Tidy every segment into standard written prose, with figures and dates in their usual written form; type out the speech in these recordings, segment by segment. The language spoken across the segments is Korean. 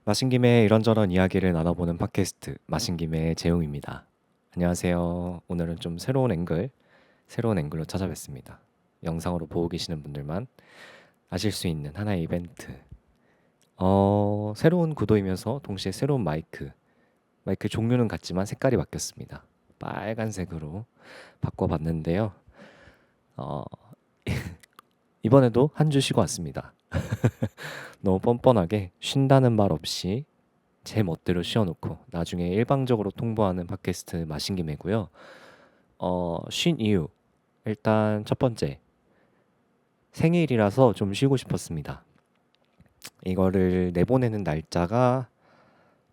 마신 김에 이런저런 이야기를 나눠보는 팟캐스트 마신 김에 재용입니다. 안녕하세요. 오늘은 좀 새로운 앵글로 찾아뵙습니다. 영상으로 보고 계시는 분들만 아실 수 있는 하나의 이벤트. 새로운 구도이면서 동시에 새로운 마이크 종류는 같지만 색깔이 바뀌었습니다. 빨간색으로 바꿔봤는데요. 어, 이번에도 한 주 쉬고 왔습니다. 너무 뻔뻔하게 쉰다는 말 없이 제 멋대로 씌워놓고 나중에 일방적으로 통보하는 팟캐스트 마신 김에고요. 쉰 이유 일단 첫 번째 생일이라서 좀 쉬고 싶었습니다. 이거를 내보내는 날짜가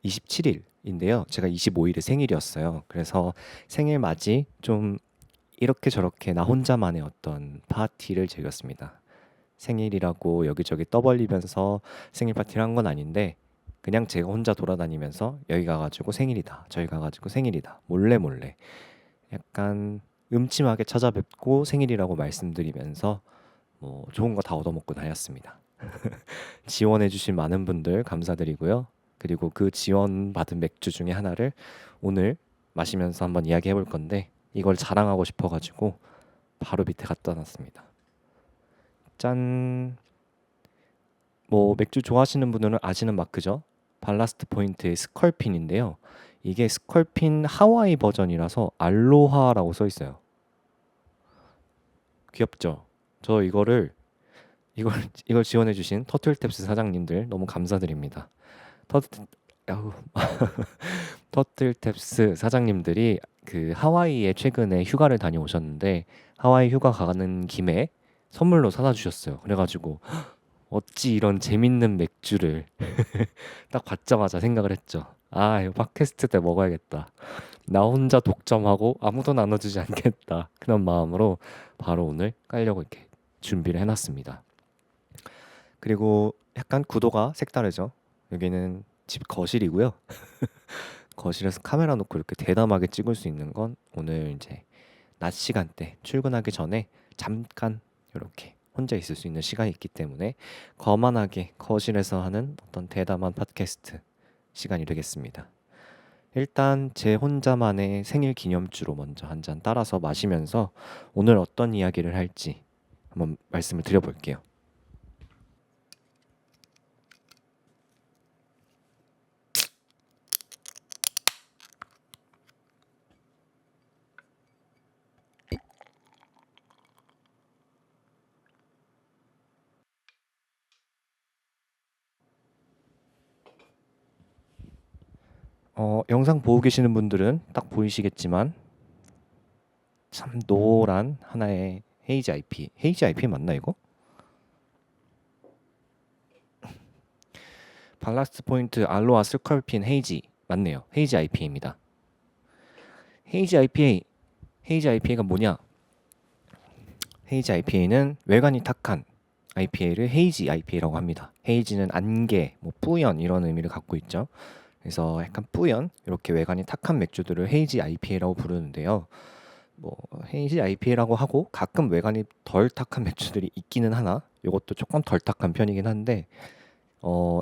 27일인데요. 제가 25일에 생일이었어요. 그래서 생일 맞이 좀 이렇게 저렇게 나 혼자만의 어떤 파티를 즐겼습니다. 생일이라고 여기저기 떠벌리면서 생일 파티를 한 건 아닌데 그냥 제가 혼자 돌아다니면서 여기 가가지고 생일이다 저기 가가지고 생일이다 몰래 몰래 약간 음침하게 찾아뵙고 생일이라고 말씀드리면서 뭐 좋은 거 다 얻어먹고 다녔습니다. 지원해주신 많은 분들 감사드리고요. 그리고 그 지원받은 맥주 중에 하나를 오늘 마시면서 한번 이야기해 볼 건데 이걸 자랑하고 싶어가지고 바로 밑에 갖다 놨습니다. 짠! 뭐 맥주 좋아하시는 분들은 아시는 마크죠. 발라스트 포인트의 스컬핀인데요. 이게 스컬핀 하와이 버전이라서 알로하라고 써 있어요. 귀엽죠? 저 이걸 이걸 지원해 주신 터틀탭스 사장님들 너무 감사드립니다. 터틀 야후. 터틀탭스 사장님들이 그 하와이에 최근에 휴가를 다녀오셨는데 하와이 휴가 가는 김에 선물로 사다 주셨어요. 그래가지고 어찌 이런 재밌는 맥주를 딱 받자마자 생각을 했죠. 아, 이거 팟캐스트 때 먹어야겠다. 나 혼자 독점하고 아무도 나눠주지 않겠다. 그런 마음으로 바로 오늘 깔려고 이렇게 준비를 해놨습니다. 그리고 약간 구도가 색다르죠. 여기는 집 거실이고요. 거실에서 카메라 놓고 이렇게 대담하게 찍을 수 있는 건 오늘 이제 낮 시간대 출근하기 전에 잠깐 이렇게 혼자 있을 수 있는 시간이 있기 때문에 거만하게 거실에서 하는 어떤 대담한 팟캐스트 시간이 되겠습니다. 일단 제 혼자만의 생일 기념주로 먼저 한 잔 따라서 마시면서 오늘 어떤 이야기를 할지 한번 말씀을 드려볼게요. 영상 보고 계시는 분들은 딱 보이시겠지만 참 노란 하나의 헤이지 IP 맞나 이거? 발라스트 포인트 알로아 스컬핀 헤이지 맞네요. 헤이지 IPA입니다. 헤이지 IPA 헤이지 IPA가 뭐냐? 헤이지 IPA는 외관이 탁한 IPA를 헤이지 IPA라고 합니다. 헤이지는 안개, 뭐 뿌연 이런 의미를 갖고 있죠. 그래서 약간 뿌연 이렇게 외관이 탁한 맥주들을 헤이지 IPA라고 부르는데요. 뭐 헤이지 IPA라고 하고 가끔 외관이 덜 탁한 맥주들이 있기는 하나 이것도 조금 덜 탁한 편이긴 한데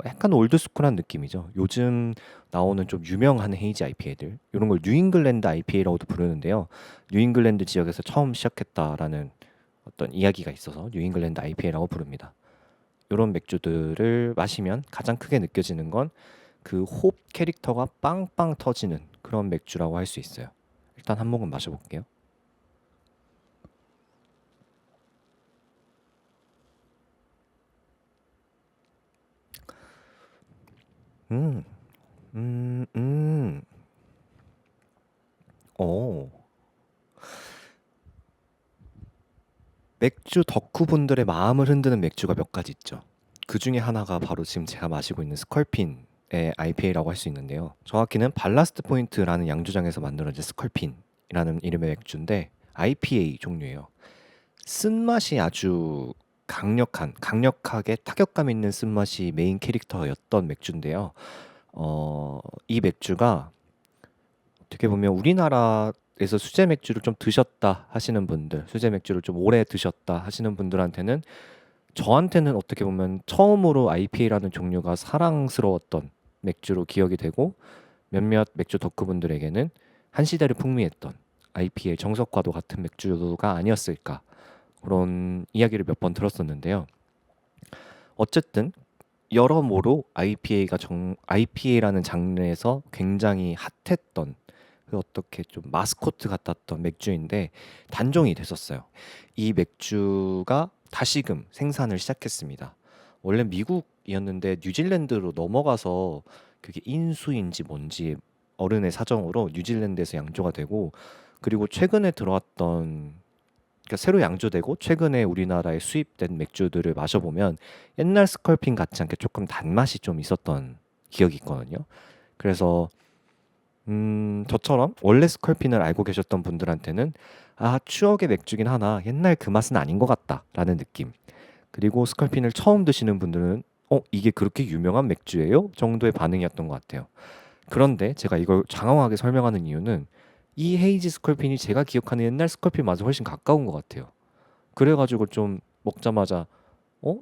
약간 올드스쿨한 느낌이죠. 요즘 나오는 좀 유명한 헤이지 IPA들 이런 걸 뉴잉글랜드 IPA라고도 부르는데요. 뉴잉글랜드 지역에서 처음 시작했다라는 어떤 이야기가 있어서 뉴잉글랜드 IPA라고 부릅니다. 이런 맥주들을 마시면 가장 크게 느껴지는 건 그 홉 캐릭터가 빵빵 터지는 그런 맥주라고 할 수 있어요. 일단 한 모금 마셔볼게요. 음, 음, 음, 오. 맥주 덕후분들의 마음을 흔드는 맥주가 몇 가지 있죠. 그 중에 하나가 바로 지금 제가 마시고 있는 스컬핀의 IPA라고 할 수 있는데요. 정확히는 발라스트 포인트라는 양조장에서 만들어진 스컬핀이라는 이름의 맥주인데 IPA 종류예요. 쓴맛이 아주 강력하게 타격감 있는 쓴맛이 메인 캐릭터였던 맥주인데요. 이 맥주가 어떻게 보면 우리나라에서 수제 맥주를 좀 드셨다 하시는 분들, 수제 맥주를 좀 오래 드셨다 하시는 분들한테는 저한테는 어떻게 보면 처음으로 IPA라는 종류가 사랑스러웠던 맥주로 기억이 되고 몇몇 맥주 덕후분들에게는 한 시대를 풍미했던 IPA 정석과도 같은 맥주가 아니었을까 그런 이야기를 몇 번 들었었는데요. 어쨌든 여러모로 IPA라는 장르에서 굉장히 핫했던 그 어떻게 좀 마스코트 같았던 맥주인데 단종이 됐었어요. 이 맥주가 다시금 생산을 시작했습니다. 원래 미국이었는데 뉴질랜드로 넘어가서 그게 인수인지 뭔지 어른의 사정으로 뉴질랜드에서 양조가 되고 그리고 최근에 들어왔던 그러니까 새로 양조되고 최근에 우리나라에 수입된 맥주들을 마셔보면 옛날 스컬핀 같지 않게 조금 단맛이 좀 있었던 기억이 있거든요. 그래서 저처럼 원래 스컬핀을 알고 계셨던 분들한테는 아, 추억의 맥주긴 하나 옛날 그 맛은 아닌 것 같다라는 느낌. 그리고 스컬핀을 처음 드시는 분들은 이게 그렇게 유명한 맥주예요? 정도의 반응이었던 것 같아요. 그런데 제가 이걸 장황하게 설명하는 이유는 이 헤이지 스컬핀이 제가 기억하는 옛날 스컬핀 맛에 훨씬 가까운 것 같아요. 그래가지고 좀 먹자마자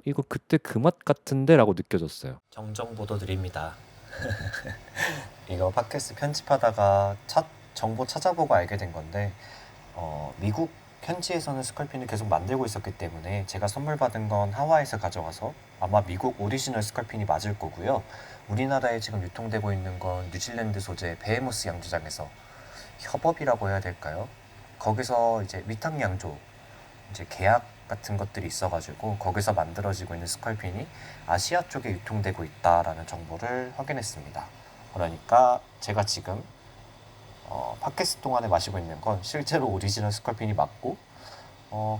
이거 그때 그 맛 같은데? 라고 느껴졌어요. 정정 보도 드립니다. 이거 팟캐스트 편집하다가 정보 찾아보고 알게 된 건데 미국 현지에서는 스컬핀을 계속 만들고 있었기 때문에 제가 선물 받은 건 하와이에서 가져가서 아마 미국 오리지널 스컬핀이 맞을 거고요. 우리나라에 지금 유통되고 있는 건 뉴질랜드 소재 베헤모스 양조장에서 협업이라고 해야 될까요? 거기서 이제 위탁 양조 이제 계약 같은 것들이 있어가지고 거기서 만들어지고 있는 스컬핀이 아시아 쪽에 유통되고 있다라는 정보를 확인했습니다. 그러니까 제가 지금 팟캐스트 동안에 마시고 있는 건 실제로 오리지널 스컬핀이 맞고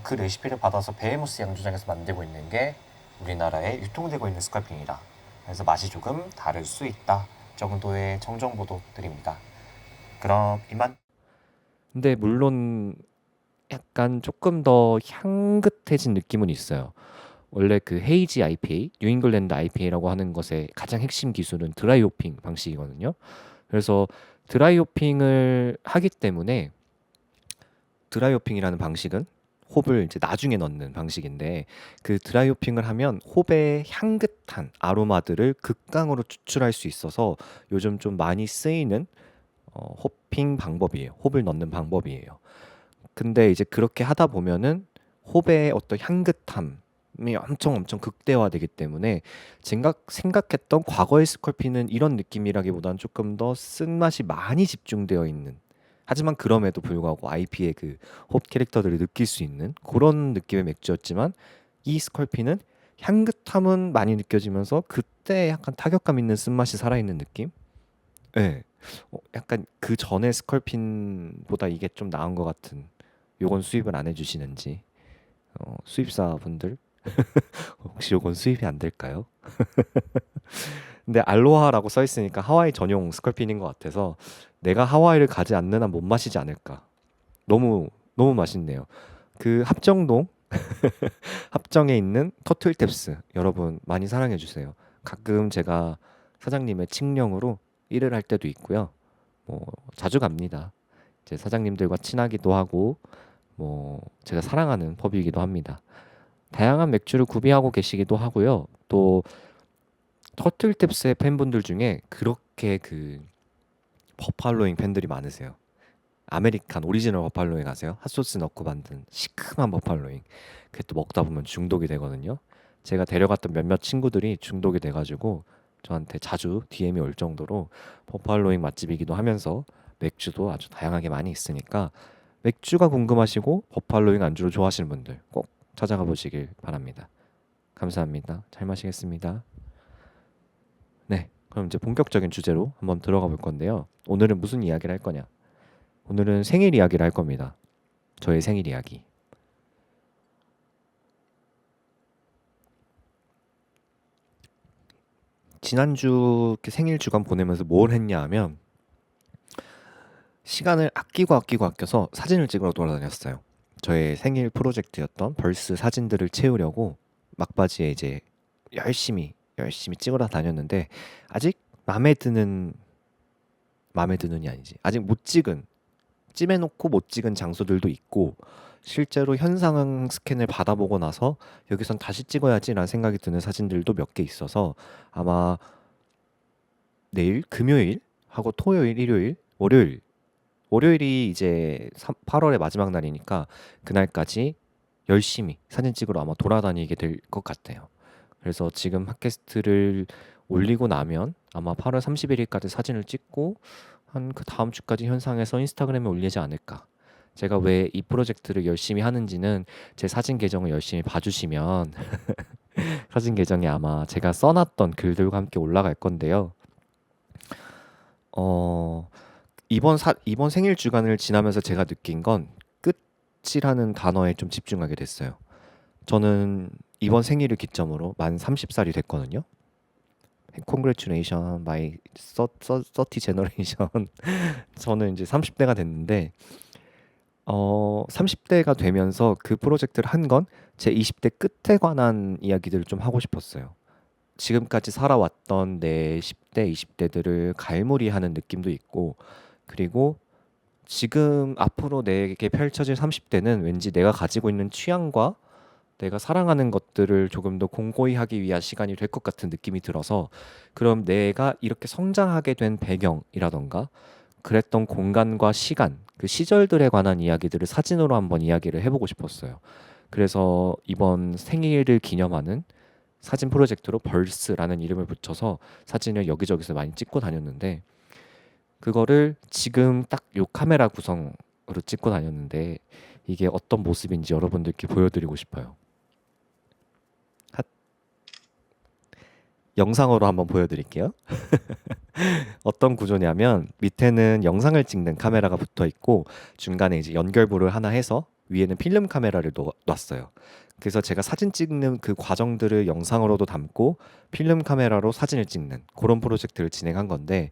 그 레시피를 받아서 베헤모스 양조장에서 만들고 있는 게 우리나라에 유통되고 있는 스컬핀이라 그래서 맛이 조금 다를 수 있다 정도의 정정보도 드립니다. 그럼 이만. 근데 물론 약간 조금 더 향긋해진 느낌은 있어요. 원래 그 헤이지 IPA, 뉴잉글랜드 IPA라고 하는 것의 가장 핵심 기술은 드라이 호핑 방식이거든요. 그래서 드라이 호핑을 하기 때문에 드라이 호핑이라는 방식은 홉을 이제 나중에 넣는 방식인데 그 드라이 호핑을 하면 홉의 향긋한 아로마들을 극강으로 추출할 수 있어서 요즘 좀 많이 쓰이는 호핑 방법이에요. 홉을 넣는 방법이에요. 근데 이제 그렇게 하다 보면은 홉의 어떤 향긋함이 엄청 극대화되기 때문에 생각했던 과거의 스컬피는 이런 느낌이라기보다는 조금 더 쓴맛이 많이 집중되어 있는 하지만 그럼에도 불구하고 IP의 그 홉 캐릭터들을 느낄 수 있는 그런 느낌의 맥주였지만 이 스컬피는 향긋함은 많이 느껴지면서 그때 약간 타격감 있는 쓴맛이 살아있는 느낌? 네. 약간 그 전에 스컬핀보다 이게 좀 나은 것 같은 요건 수입을 안 해주시는지 수입사분들 혹시 요건 수입이 안 될까요? 근데 알로하라고 써 있으니까 하와이 전용 스컬핀인 것 같아서 내가 하와이를 가지 않는 한 못 마시지 않을까. 너무 너무 맛있네요. 그 합정에 있는 터틀탭스 여러분 많이 사랑해 주세요. 가끔 제가 사장님의 칙령으로 일을 할 때도 있고요. 뭐 자주 갑니다. 이제 사장님들과 친하기도 하고 뭐 제가 사랑하는 펍이기도 합니다. 다양한 맥주를 구비하고 계시기도 하고요. 또 터틀탭스의 팬분들 중에 그렇게 그 버팔로잉 팬들이 많으세요. 아메리칸 오리지널 버팔로잉 아세요? 핫소스 넣고 만든 시큼한 버팔로잉. 그게 또 먹다 보면 중독이 되거든요. 제가 데려갔던 몇몇 친구들이 중독이 돼가지고 저한테 자주 DM이 올 정도로 버팔로잉 맛집이기도 하면서 맥주도 아주 다양하게 많이 있으니까 맥주가 궁금하시고 버팔로잉 안주를 좋아하시는 분들 꼭 찾아가 보시길 바랍니다. 감사합니다. 잘 마시겠습니다. 네, 그럼 이제 본격적인 주제로 한번 들어가 볼 건데요. 오늘은 무슨 이야기를 할 거냐? 오늘은 생일 이야기를 할 겁니다. 저의 생일 이야기. 지난주 생일 주간 보내면서 뭘 했냐 하면 시간을 아껴서 사진을 찍으러 돌아다녔어요. 저의 생일 프로젝트였던 벌스 사진들을 채우려고 막바지에 이제 열심히 찍으러 다녔는데 아직 마음에 드는이 아니지. 아직 못 찍은 찜해놓고 못 찍은 장소들도 있고 실제로 현상 스캔을 받아보고 나서 여기선 다시 찍어야지라는 생각이 드는 사진들도 몇 개 있어서 아마 내일 금요일 하고 토요일, 일요일, 월요일이 이제 8월의 마지막 날이니까 그날까지 열심히 사진 찍으러 아마 돌아다니게 될 것 같아요. 그래서 지금 팟캐스트를 올리고 나면 아마 8월 31일까지 사진을 찍고 한 그 다음 주까지 현상해서 인스타그램에 올리지 않을까. 제가 왜 이 프로젝트를 열심히 하는지는 제 사진 계정을 열심히 봐주시면 사진 계정에 아마 제가 써놨던 글들과 함께 올라갈 건데요. 어, 이번 생일 주간을 지나면서 제가 느낀 건 끝이라는 단어에 좀 집중하게 됐어요. 저는 이번 생일을 기점으로 만 30살이 됐거든요. Congratulation, my 30 generation. 저는 이제 30대가 됐는데, 30대가 되면서 그 프로젝트를 한 건 제 20대 끝에 관한 이야기들을 좀 하고 싶었어요. 지금까지 살아왔던 내 10대, 20대들을 갈무리하는 느낌도 있고, 그리고 지금 앞으로 내게 펼쳐질 30대는 왠지 내가 가지고 있는 취향과 내가 사랑하는 것들을 조금 더 공고히 하기 위한 시간이 될 것 같은 느낌이 들어서 그럼 내가 이렇게 성장하게 된 배경이라던가 그랬던 공간과 시간, 그 시절들에 관한 이야기들을 사진으로 한번 이야기를 해보고 싶었어요. 그래서 이번 생일을 기념하는 사진 프로젝트로 벌스라는 이름을 붙여서 사진을 여기저기서 많이 찍고 다녔는데 그거를 지금 딱 요 카메라 구성으로 찍고 다녔는데 이게 어떤 모습인지 여러분들께 보여드리고 싶어요. 핫. 영상으로 한번 보여드릴게요. 어떤 구조냐면 밑에는 영상을 찍는 카메라가 붙어 있고 중간에 이제 연결부를 하나 해서 위에는 필름 카메라를 놨어요. 그래서 제가 사진 찍는 그 과정들을 영상으로도 담고 필름 카메라로 사진을 찍는 그런 프로젝트를 진행한 건데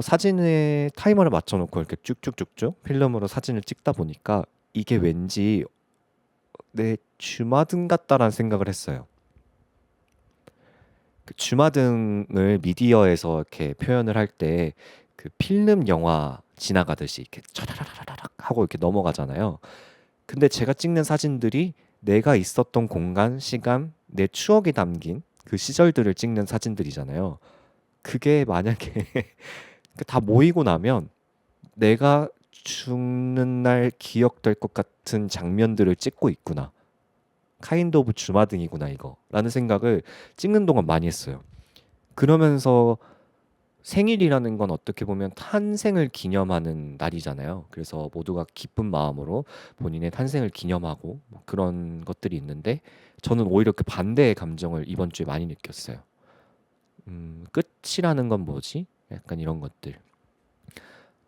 사진에 타이머를 맞춰놓고 이렇게 쭉쭉쭉쭉 필름으로 사진을 찍다 보니까 이게 왠지 내 주마등 같다라는 생각을 했어요. 그 주마등을 미디어에서 이렇게 표현을 할 때 그 필름 영화 지나가듯이 이렇게 차라라라락 하고 이렇게 넘어가잖아요. 근데 제가 찍는 사진들이 내가 있었던 공간, 시간, 내 추억이 담긴 그 시절들을 찍는 사진들이잖아요. 그게 만약에 다 모이고 나면 내가 죽는 날 기억될 것 같은 장면들을 찍고 있구나. 카인드 오브 주마등이구나 이거 라는 생각을 찍는 동안 많이 했어요. 그러면서 생일이라는 건 어떻게 보면 탄생을 기념하는 날이잖아요. 그래서 모두가 기쁜 마음으로 본인의 탄생을 기념하고 뭐 그런 것들이 있는데 저는 오히려 그 반대의 감정을 이번 주에 많이 느꼈어요. 끝이라는 건 뭐지? 약간 이런 것들.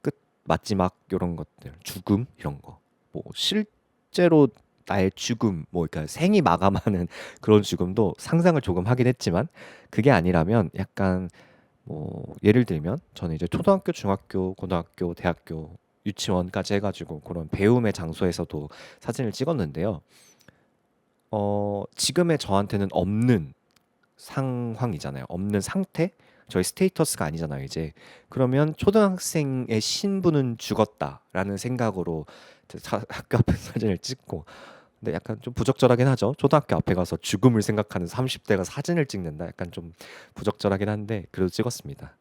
끝, 마지막 이런 것들, 죽음 이런 거. 뭐 실제로 나의 죽음, 뭐 그러니까 생이 마감하는 그런 죽음도 상상을 조금 하긴 했지만 그게 아니라면 약간 뭐 예를 들면 저는 이제 초등학교, 중학교, 고등학교, 대학교, 유치원까지 해가지고 그런 배움의 장소에서도 사진을 찍었는데요. 지금의 저한테는 없는 상황이잖아요. 없는 상태? 저희 스테이터스가 아니잖아요, 이제. 그러면 초등학생의 신분은 죽었다라는 생각으로 학교 앞에 사진을 찍고 근데 약간 좀 부적절하긴 하죠. 초등학교 앞에 가서 죽음을 생각하는 30대가 사진을 찍는다. 약간 좀 부적절하긴 한데 그래도 찍었습니다.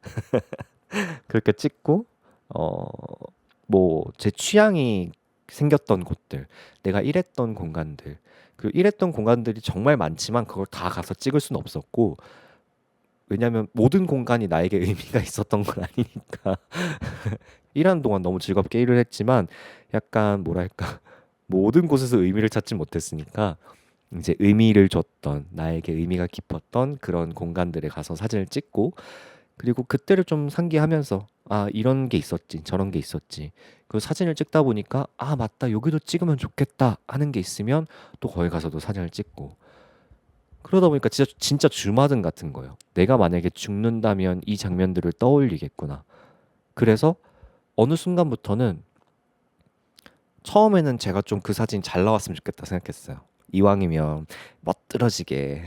그렇게 찍고 어 뭐 제 취향이 생겼던 곳들, 내가 일했던 공간들, 그 일했던 공간들이 정말 많지만 그걸 다 가서 찍을 수는 없었고 왜냐면 모든 공간이 나에게 의미가 있었던 건 아니니까 일하는 동안 너무 즐겁게 일을 했지만 약간 뭐랄까 모든 곳에서 의미를 찾지 못했으니까 이제 의미를 줬던 나에게 의미가 깊었던 그런 공간들에 가서 사진을 찍고 그리고 그때를 좀 상기하면서 아 이런 게 있었지 저런 게 있었지 그 사진을 찍다 보니까 아 맞다 여기도 찍으면 좋겠다 하는 게 있으면 또 거기 가서도 사진을 찍고 그러다 보니까 진짜 주마등 같은 거예요. 내가 만약에 죽는다면 이 장면들을 떠올리겠구나. 그래서 어느 순간부터는 처음에는 제가 좀 그 사진 잘 나왔으면 좋겠다 생각했어요. 이왕이면 멋들어지게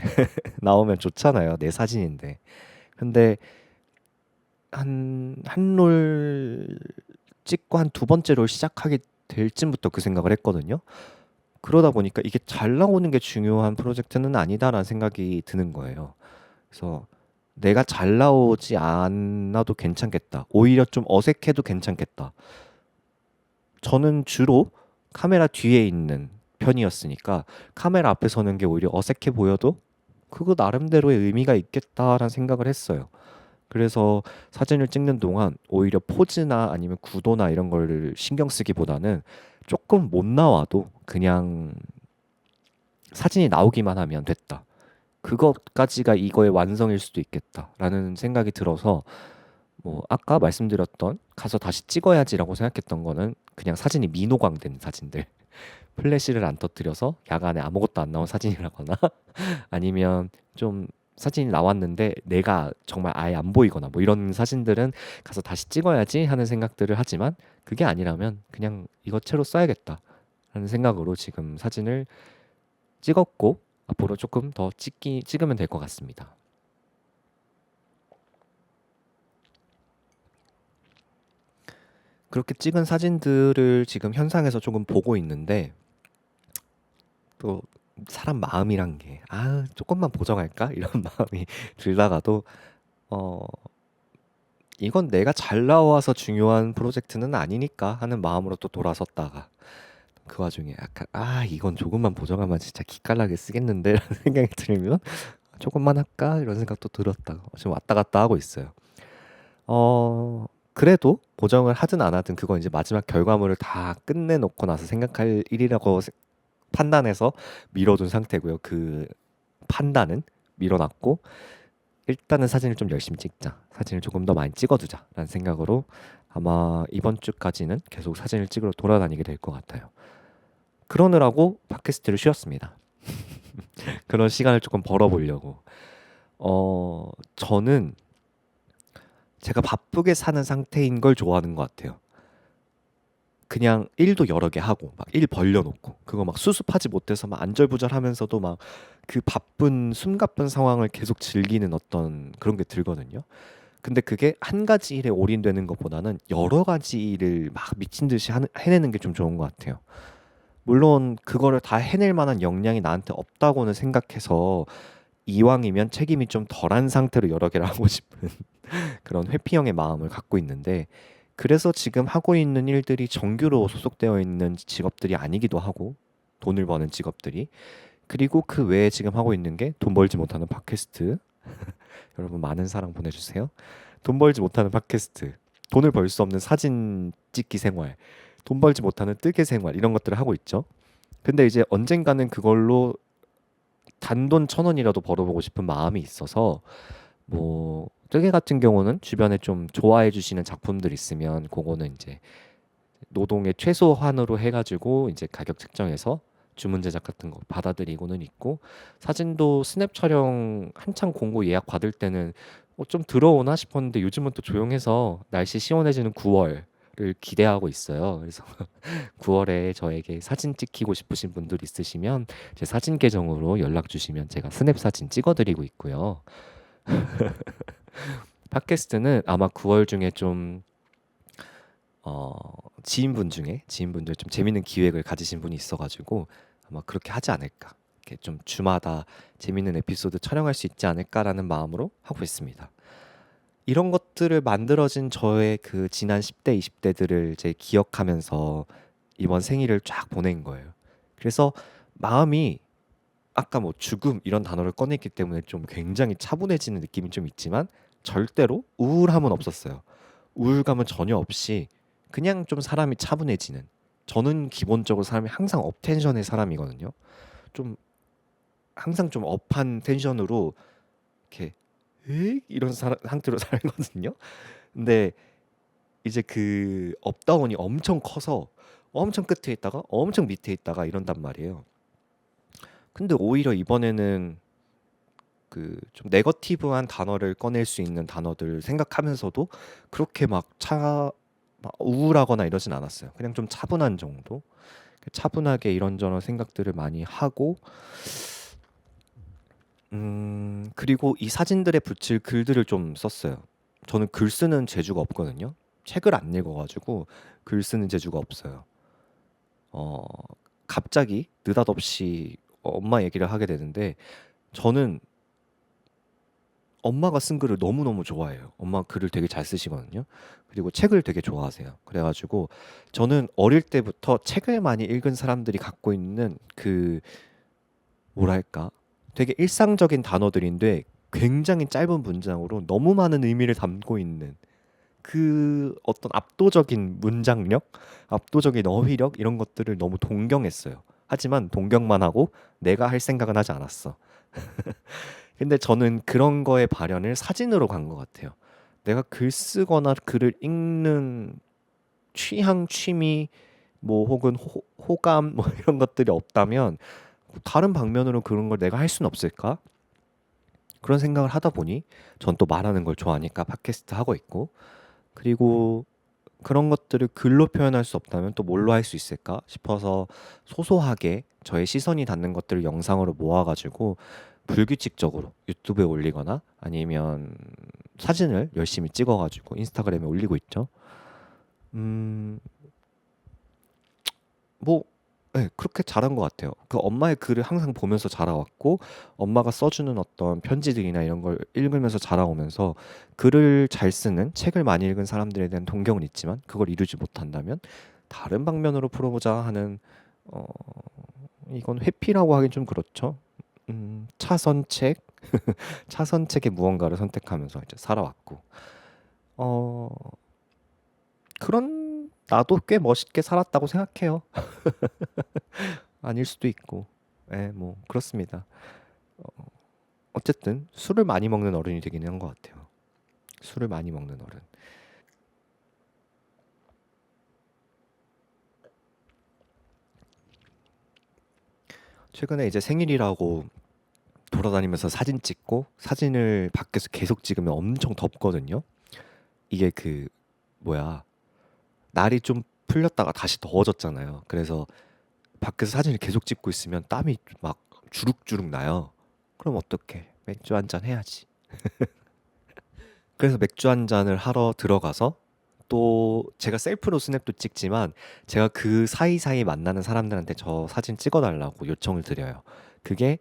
나오면 좋잖아요. 내 사진인데. 근데 한 롤 찍고 한 두 번째 롤 시작하게 될 쯤부터 그 생각을 했거든요. 그러다 보니까 이게 잘 나오는 게 중요한 프로젝트는 아니다라는 생각이 드는 거예요. 그래서 내가 잘 나오지 않아도 괜찮겠다. 오히려 좀 어색해도 괜찮겠다. 저는 주로 카메라 뒤에 있는 편이었으니까 카메라 앞에 서는 게 오히려 어색해 보여도 그거 나름대로의 의미가 있겠다라는 생각을 했어요. 그래서 사진을 찍는 동안 오히려 포즈나 아니면 구도나 이런 걸 신경 쓰기보다는 조금 못 나와도 그냥 사진이 나오기만 하면 됐다. 그것까지가 이거의 완성일 수도 있겠다라는 생각이 들어서 뭐 아까 말씀드렸던 가서 다시 찍어야지라고 생각했던 거는 그냥 사진이 미노광된 사진들 플래시를 안 터뜨려서 야간에 아무것도 안 나온 사진이라거나 아니면 좀 사진이 나왔는데 내가 정말 아예 안 보이거나 뭐 이런 사진들은 가서 다시 찍어야지 하는 생각들을 하지만 그게 아니라면 그냥 이것채로 써야겠다라는 생각으로 지금 사진을 찍었고 앞으로 조금 더 찍으면 될 것 같습니다. 그렇게 찍은 사진들을 지금 현상에서 조금 보고 있는데 또 사람 마음이란 게 조금만 보정할까 이런 마음이 들다가도 어 이건 내가 잘 나와서 중요한 프로젝트는 아니니까 하는 마음으로 또 돌아섰다가 그 와중에 약간 이건 조금만 보정하면 진짜 기깔나게 쓰겠는데 라는 생각이 들면 조금만 할까 이런 생각도 들었다가 지금 왔다 갔다 하고 있어요. 그래도 보정을 하든 안 하든 그건 이제 마지막 결과물을 다 끝내놓고 나서 생각할 일이라고 판단해서 미뤄둔 상태고요. 그 판단은 미뤄놨고 일단은 사진을 좀 열심히 찍자. 사진을 조금 더 많이 찍어두자라는 생각으로 아마 이번 주까지는 계속 사진을 찍으러 돌아다니게 될 것 같아요. 그러느라고 팟캐스트를 쉬었습니다. 그런 시간을 조금 벌어보려고. 저는 제가 바쁘게 사는 상태인 걸 좋아하는 것 같아요. 그냥 일도 여러 개 하고 막 일 벌려놓고 그거 막 수습하지 못해서 막 안절부절하면서도 막 그 바쁜 숨가쁜 상황을 계속 즐기는 어떤 그런 게 들거든요. 근데 그게 한 가지 일에 올인되는 것보다는 여러 가지 일을 막 미친 듯이 해내는 게 좀 좋은 것 같아요. 물론 그거를 다 해낼 만한 역량이 나한테 없다고는 생각해서 이왕이면 책임이 좀 덜한 상태로 여러 개를 하고 싶은 그런 회피형의 마음을 갖고 있는데 그래서 지금 하고 있는 일들이 정규로 소속되어 있는 직업들이 아니기도 하고 돈을 버는 직업들이 그리고 그 외에 지금 하고 있는 게 돈 벌지 못하는 팟캐스트 여러분 많은 사랑 보내주세요. 돈 벌지 못하는 팟캐스트 돈을 벌 수 없는 사진 찍기 생활 돈 벌지 못하는 뜨개 생활 이런 것들을 하고 있죠. 근데 이제 언젠가는 그걸로 단돈 1,000원이라도 벌어보고 싶은 마음이 있어서 뭐 뜨개 같은 경우는 주변에 좀 좋아해 주시는 작품들 있으면 그거는 이제 노동의 최소한으로 해가지고 이제 가격 책정해서 주문 제작 같은 거 받아들이고는 있고 사진도 스냅 촬영 한창 공고 예약 받을 때는 좀 들어오나 싶었는데 요즘은 또 조용해서 날씨 시원해지는 9월을 기대하고 있어요. 그래서 9월에 저에게 사진 찍히고 싶으신 분들 있으시면 제 사진 계정으로 연락 주시면 제가 스냅 사진 찍어드리고 있고요. 팟캐스트는 아마 9월 중에 좀 지인분들 좀 재밌는 기획을 가지신 분이 있어가지고 아마 그렇게 하지 않을까. 이렇게 좀 주마다 재밌는 에피소드 촬영할 수 있지 않을까라는 마음으로 하고 있습니다. 이런 것들을 만들어진 저의 그 지난 10대, 20대들을 이제 기억하면서 이번 생일을 쫙 보낸 거예요. 그래서 마음이 아까 뭐 죽음 이런 단어를 꺼냈기 때문에 좀 굉장히 차분해지는 느낌이 좀 있지만 절대로 우울함은 없었어요. 우울감은 전혀 없이 그냥 좀 사람이 차분해지는. 저는 기본적으로 사람이 항상 업텐션의 사람이거든요. 좀 항상 좀 업한 텐션으로 이렇게 이런 상태로 살거든요. 근데 이제 그 업다운이 엄청 커서 엄청 끝에 있다가 엄청 밑에 있다가 이런단 말이에요. 근데 오히려 이번에는 그 좀 네거티브한 단어를 꺼낼 수 있는 단어들 생각하면서도 그렇게 막 우울하거나 이러진 않았어요. 그냥 좀 차분한 정도. 차분하게 이런저런 생각들을 많이 하고 그리고 이 사진들에 붙일 글들을 좀 썼어요. 저는 글 쓰는 재주가 없거든요. 책을 안 읽어가지고 글 쓰는 재주가 없어요. 어, 갑자기 느닷없이 엄마 얘기를 하게 되는데 저는 엄마가 쓴 글을 너무너무 좋아해요. 엄마 글을 되게 잘 쓰시거든요. 그리고 책을 되게 좋아하세요. 그래가지고 저는 어릴 때부터 책을 많이 읽은 사람들이 갖고 있는 그 뭐랄까 되게 일상적인 단어들인데 굉장히 짧은 문장으로 너무 많은 의미를 담고 있는 그 어떤 압도적인 문장력, 압도적인 어휘력 이런 것들을 너무 동경했어요. 하지만 동경만 하고 내가 할 생각은 하지 않았어. 근데 저는 그런 거의 발현을 사진으로 간 것 같아요. 내가 글 쓰거나 글을 읽는 취향, 취미, 뭐 혹은 호감 뭐 이런 것들이 없다면 다른 방면으로 그런 걸 내가 할 수는 없을까? 그런 생각을 하다 보니 전 또 말하는 걸 좋아하니까 팟캐스트 하고 있고 그리고 그런 것들을 글로 표현할 수 없다면 또 뭘로 할 수 있을까 싶어서 소소하게 저의 시선이 닿는 것들을 영상으로 모아가지고 불규칙적으로 유튜브에 올리거나 아니면 사진을 열심히 찍어가지고 인스타그램에 올리고 있죠. 음, 뭐, 네, 그렇게 자란 것 같아요. 그 엄마의 글을 항상 보면서 자라왔고, 엄마가 써주는 어떤 편지들이나 이런 걸 읽으면서 자라오면서 글을 잘 쓰는 책을 많이 읽은 사람들에 대한 동경은 있지만 그걸 이루지 못한다면 다른 방면으로 풀어보자 하는 어, 이건 회피라고 하긴 좀 그렇죠. 차선책, 차선책의 무언가를 선택하면서 이제 살아왔고, 어, 그런 나도 꽤 멋있게 살았다고 생각해요. 아닐 수도 있고, 예, 뭐 그렇습니다. 어, 어쨌든 술을 많이 먹는 어른이 되긴 한 것 같아요. 술을 많이 먹는 어른. 최근에 이제 생일이라고 돌아다니면서 사진 찍고 사진을 밖에서 계속 찍으면 엄청 덥거든요. 이게 그 뭐야 날이 좀 풀렸다가 다시 더워졌잖아요. 그래서 밖에서 사진을 계속 찍고 있으면 땀이 막 주룩주룩 나요. 그럼 어떡해? 맥주 한 잔 해야지. 그래서 맥주 한 잔을 하러 들어가서 또 제가 셀프로 스냅도 찍지만 제가 그 사이사이 만나는 사람들한테 저 사진 찍어달라고 요청을 드려요. 그게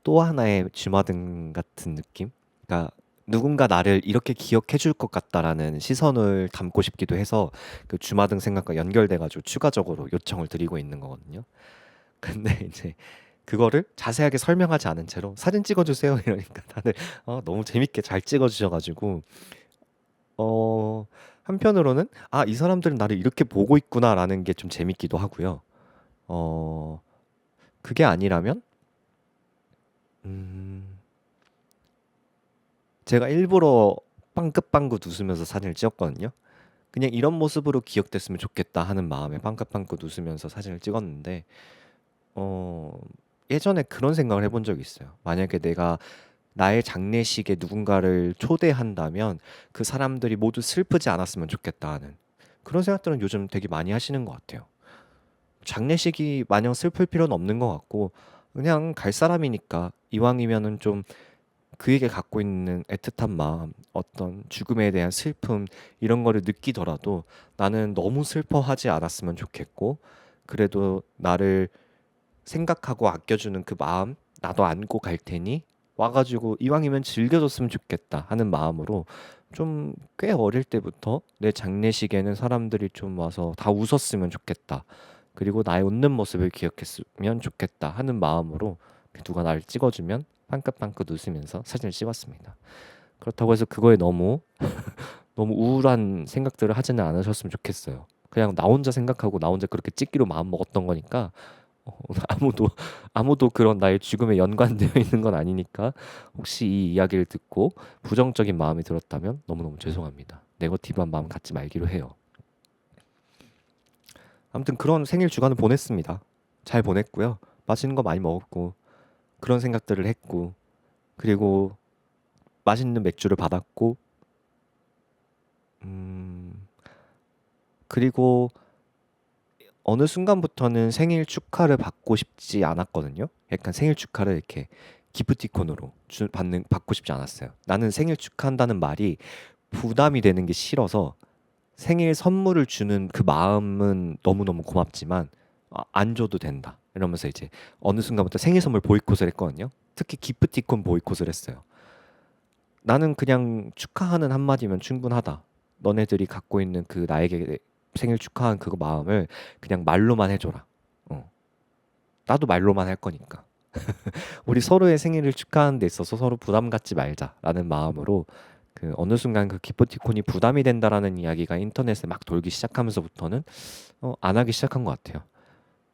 또 하나의 주마등 같은 느낌? 그러니까 누군가 나를 이렇게 기억해 줄 것 같다라는 시선을 담고 싶기도 해서 그 주마등 생각과 연결돼 가지고 추가적으로 요청을 드리고 있는 거거든요. 근데 이제 그거를 자세하게 설명하지 않은 채로 사진 찍어주세요 이러니까 다들 너무 재밌게 잘 찍어주셔가지고 어, 한편으로는 이 사람들은 나를 이렇게 보고 있구나라는 게 좀 재밌기도 하고요. 어, 그게 아니라면 음, 제가 일부러 빵긋빵긋 웃으면서 사진을 찍었거든요. 그냥 이런 모습으로 기억됐으면 좋겠다 하는 마음에 빵긋빵긋 웃으면서 사진을 찍었는데 어, 예전에 그런 생각을 해본 적이 있어요. 만약에 내가 나의 장례식에 누군가를 초대한다면 그 사람들이 모두 슬프지 않았으면 좋겠다 하는 그런 생각들은 요즘 되게 많이 하시는 것 같아요. 장례식이 마냥 슬플 필요는 없는 것 같고 그냥 갈 사람이니까 이왕이면은 좀 그에게 갖고 있는 애틋한 마음, 어떤 죽음에 대한 슬픔 이런 거를 느끼더라도 나는 너무 슬퍼하지 않았으면 좋겠고 그래도 나를 생각하고 아껴주는 그 마음 나도 안고 갈 테니 와가지고 이왕이면 즐겨줬으면 좋겠다 하는 마음으로 좀 꽤 어릴 때부터 내 장례식에는 사람들이 좀 와서 다 웃었으면 좋겠다. 그리고 나의 웃는 모습을 기억했으면 좋겠다 하는 마음으로 누가 나를 찍어주면 빵긋빵긋 웃으면서 사진을 찍었습니다. 그렇다고 해서 그거에 너무 우울한 생각들을 하지는 않으셨으면 좋겠어요. 그냥 나 혼자 생각하고 나 혼자 그렇게 찍기로 마음 먹었던 거니까 어, 아무도 아무도 그런 나의 죽음에 연관되어 있는 건 아니니까 혹시 이 이야기를 듣고 부정적인 마음이 들었다면 너무너무 죄송합니다. 네거티브한 마음 갖지 말기로 해요. 아무튼 그런 생일 주간을 보냈습니다. 잘 보냈고요. 맛있는 거 많이 먹었고 그런 생각들을 했고 그리고 맛있는 맥주를 받았고 음 그리고 어느 순간부터는 생일 축하를 받고 싶지 않았거든요. 약간 생일 축하를 이렇게 기프티콘으로 받고 싶지 않았어요. 나는 생일 축하한다는 말이 부담이 되는 게 싫어서 생일 선물을 주는 그 마음은 너무너무 고맙지만 안 줘도 된다. 이러면서 이제 어느 순간부터 생일 선물 보이콧을 했거든요. 특히 기프티콘 보이콧을 했어요. 나는 그냥 축하하는 한마디면 충분하다. 너네들이 갖고 있는 그 나에게 생일 축하한 그 마음을 그냥 말로만 해줘라. 어, 나도 말로만 할 거니까. 우리 서로의 생일을 축하하는 데 있어서 서로 부담 갖지 말자라는 마음으로 그 어느 순간 그 기프티콘이 부담이 된다라는 이야기가 인터넷에 막 돌기 시작하면서부터는 안 하기 시작한 것 같아요.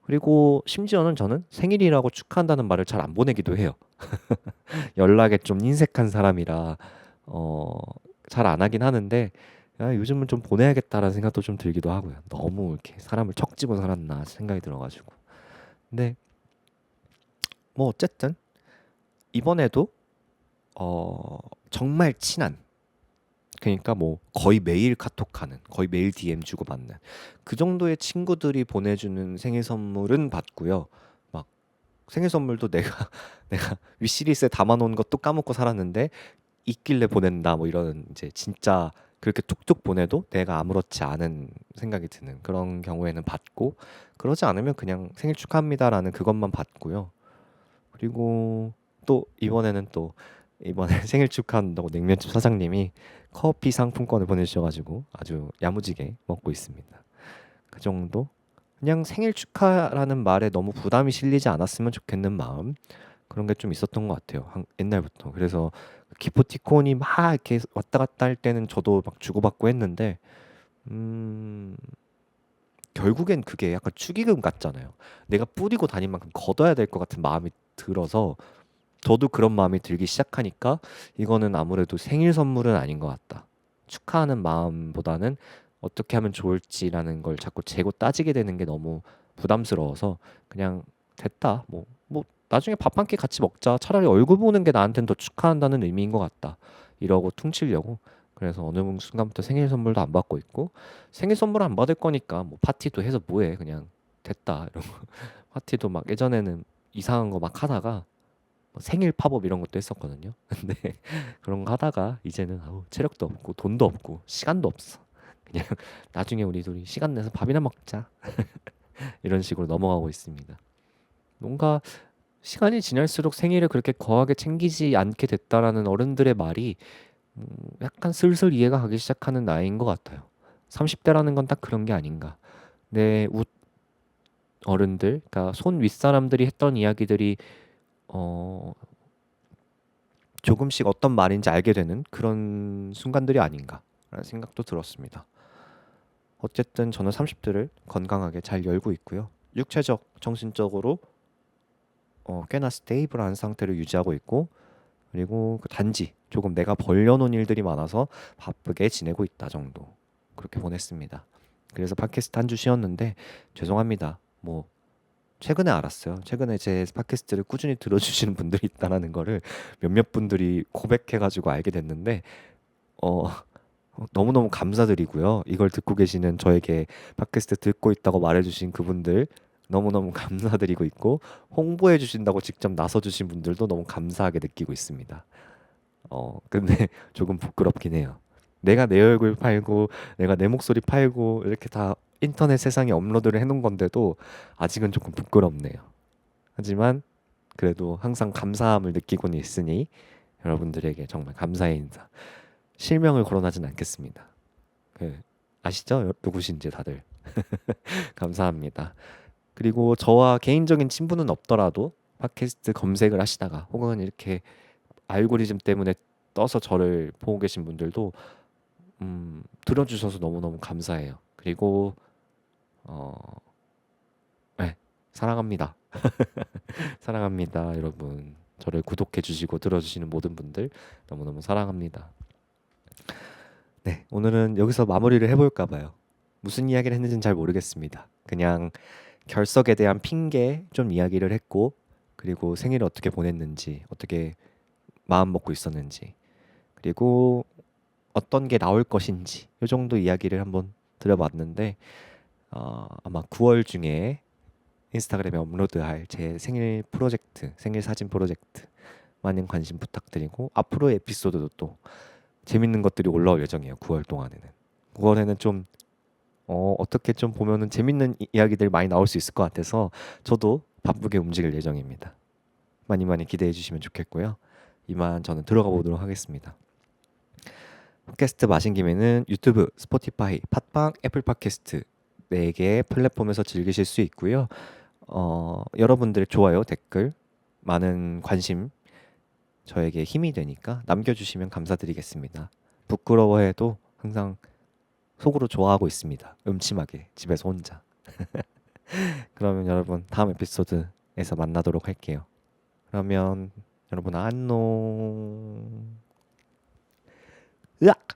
그리고 심지어는 저는 생일이라고 축하한다는 말을 잘 안 보내기도 해요. 연락에 좀 인색한 사람이라 어, 잘 안 하긴 하는데 요즘은 좀 보내야겠다라는 생각도 좀 들기도 하고요. 너무 이렇게 사람을 척지고 살았나 생각이 들어가지고. 근데 뭐 어쨌든 이번에도 정말 친한, 그러니까 뭐 거의 매일 카톡하는, 거의 매일 DM 주고받는 그 정도의 친구들이 보내주는 생일 선물은 받고요. 막 생일 선물도 내가 내가 위시리스트에 담아놓은 것도 까먹고 살았는데 있길래 보낸다 뭐 이런, 이제 진짜 그렇게 툭툭 보내도 내가 아무렇지 않은 생각이 드는 그런 경우에는 받고, 그러지 않으면 그냥 생일 축하합니다라는 그것만 받고요. 그리고 또 이번에는 또 이번에 생일 축하한다고 냉면집 사장님이 커피 상품권을 보내주셔가지고 아주 야무지게 먹고 있습니다. 그 정도? 그냥 생일 축하라는 말에 너무 부담이 실리지 않았으면 좋겠는 마음, 그런 게 좀 있었던 것 같아요. 옛날부터. 그래서 기프티콘이 막 이렇게 왔다 갔다 할 때는 저도 막 주고받고 했는데 음, 결국엔 그게 약간 축의금 같잖아요. 내가 뿌리고 다닌 만큼 걷어야 될 것 같은 마음이 들어서 저도 그런 마음이 들기 시작하니까 이거는 아무래도 생일 선물은 아닌 것 같다. 축하하는 마음보다는 어떻게 하면 좋을지라는 걸 자꾸 재고 따지게 되는 게 너무 부담스러워서 그냥 됐다. 뭐 나중에 밥 한 끼 같이 먹자. 차라리 얼굴 보는 게 나한테는 더 축하한다는 의미인 것 같다. 이러고 퉁치려고. 그래서 어느 순간부터 생일 선물도 안 받고 있고, 생일 선물 안 받을 거니까 뭐 파티도 해서 뭐해. 그냥 됐다. 이러고 파티도 막 예전에는 이상한 거 막 하다가 뭐 생일 팝업 이런 것도 했었거든요. 근데 그런 거 하다가 이제는 아우, 체력도 없고 돈도 없고 시간도 없어. 그냥 나중에 우리 둘이 시간 내서 밥이나 먹자. 이런 식으로 넘어가고 있습니다. 뭔가 시간이 지날수록 생일을 그렇게 거하게 챙기지 않게 됐다라는 어른들의 말이 약간 슬슬 이해가 가기 시작하는 나이인 것 같아요. 30대라는 건 딱 그런 게 아닌가. 내 어른들, 그러니까 손 윗사람들이 했던 이야기들이 어, 조금씩 어떤 말인지 알게 되는 그런 순간들이 아닌가라는 생각도 들었습니다. 어쨌든 저는 30대를 건강하게 잘 열고 있고요. 육체적, 정신적으로 꽤나 스테이블한 상태를 유지하고 있고, 그리고 단지 조금 내가 벌려놓은 일들이 많아서 바쁘게 지내고 있다 정도, 그렇게 보냈습니다. 그래서 팟캐스트 한 주 쉬었는데 죄송합니다. 뭐 최근에 알았어요. 최근에 제 팟캐스트를 꾸준히 들어주시는 분들이 있다는 거를 몇몇 분들이 고백해가지고 알게 됐는데 어, 너무너무 감사드리고요. 이걸 듣고 계시는 저에게 팟캐스트 듣고 있다고 말해주신 그분들 너무너무 감사드리고 있고, 홍보해 주신다고 직접 나서 주신 분들도 너무 감사하게 느끼고 있습니다. 근데 조금 부끄럽긴 해요. 내가 내 얼굴 팔고 내가 내 목소리 팔고 이렇게 다 인터넷 세상에 업로드를 해놓은 건데도 아직은 조금 부끄럽네요. 하지만 그래도 항상 감사함을 느끼고는 있으니 여러분들에게 정말 감사의 인사, 실명을 거론하진 않겠습니다. 그, 아시죠? 누구신지 다들. 감사합니다. 그리고 저와 개인적인 친분은 없더라도 팟캐스트 검색을 하시다가 혹은 이렇게 알고리즘 때문에 떠서 저를 보고 계신 분들도 들어주셔서 너무너무 감사해요. 그리고 어, 네, 사랑합니다. 사랑합니다, 여러분. 저를 구독해 주시고 들어주시는 모든 분들 너무너무 사랑합니다. 네, 오늘은 여기서 마무리를 해볼까 봐요. 무슨 이야기를 했는지는 잘 모르겠습니다. 그냥 결석에 대한 핑계 좀 이야기를 했고, 그리고 생일을 어떻게 보냈는지, 어떻게 마음 먹고 있었는지, 그리고 어떤 게 나올 것인지 이 정도 이야기를 한번 드려봤는데 아마 9월 중에 인스타그램에 업로드할 제 생일 프로젝트, 생일 사진 프로젝트 많은 관심 부탁드리고, 앞으로 에피소드도 또 재밌는 것들이 올라올 예정이에요. 9월 동안에는. 9월에는 좀 어떻게 좀 보면은 재밌는 이야기들 많이 나올 수 있을 것 같아서 저도 바쁘게 움직일 예정입니다. 많이 많이 기대해 주시면 좋겠고요. 이만 저는 들어가 보도록 하겠습니다. 팟캐스트 마신 김에는 유튜브, 스포티파이, 팟빵, 애플 팟캐스트 4개 플랫폼에서 즐기실 수 있고요. 여러분들의 좋아요, 댓글, 많은 관심 저에게 힘이 되니까 남겨주시면 감사드리겠습니다. 부끄러워해도 항상 속으로 좋아하고 있습니다. 음침하게 집에서 혼자. 그러면 여러분 다음 에피소드에서 만나도록 할게요. 그러면 여러분 안녕. 으악!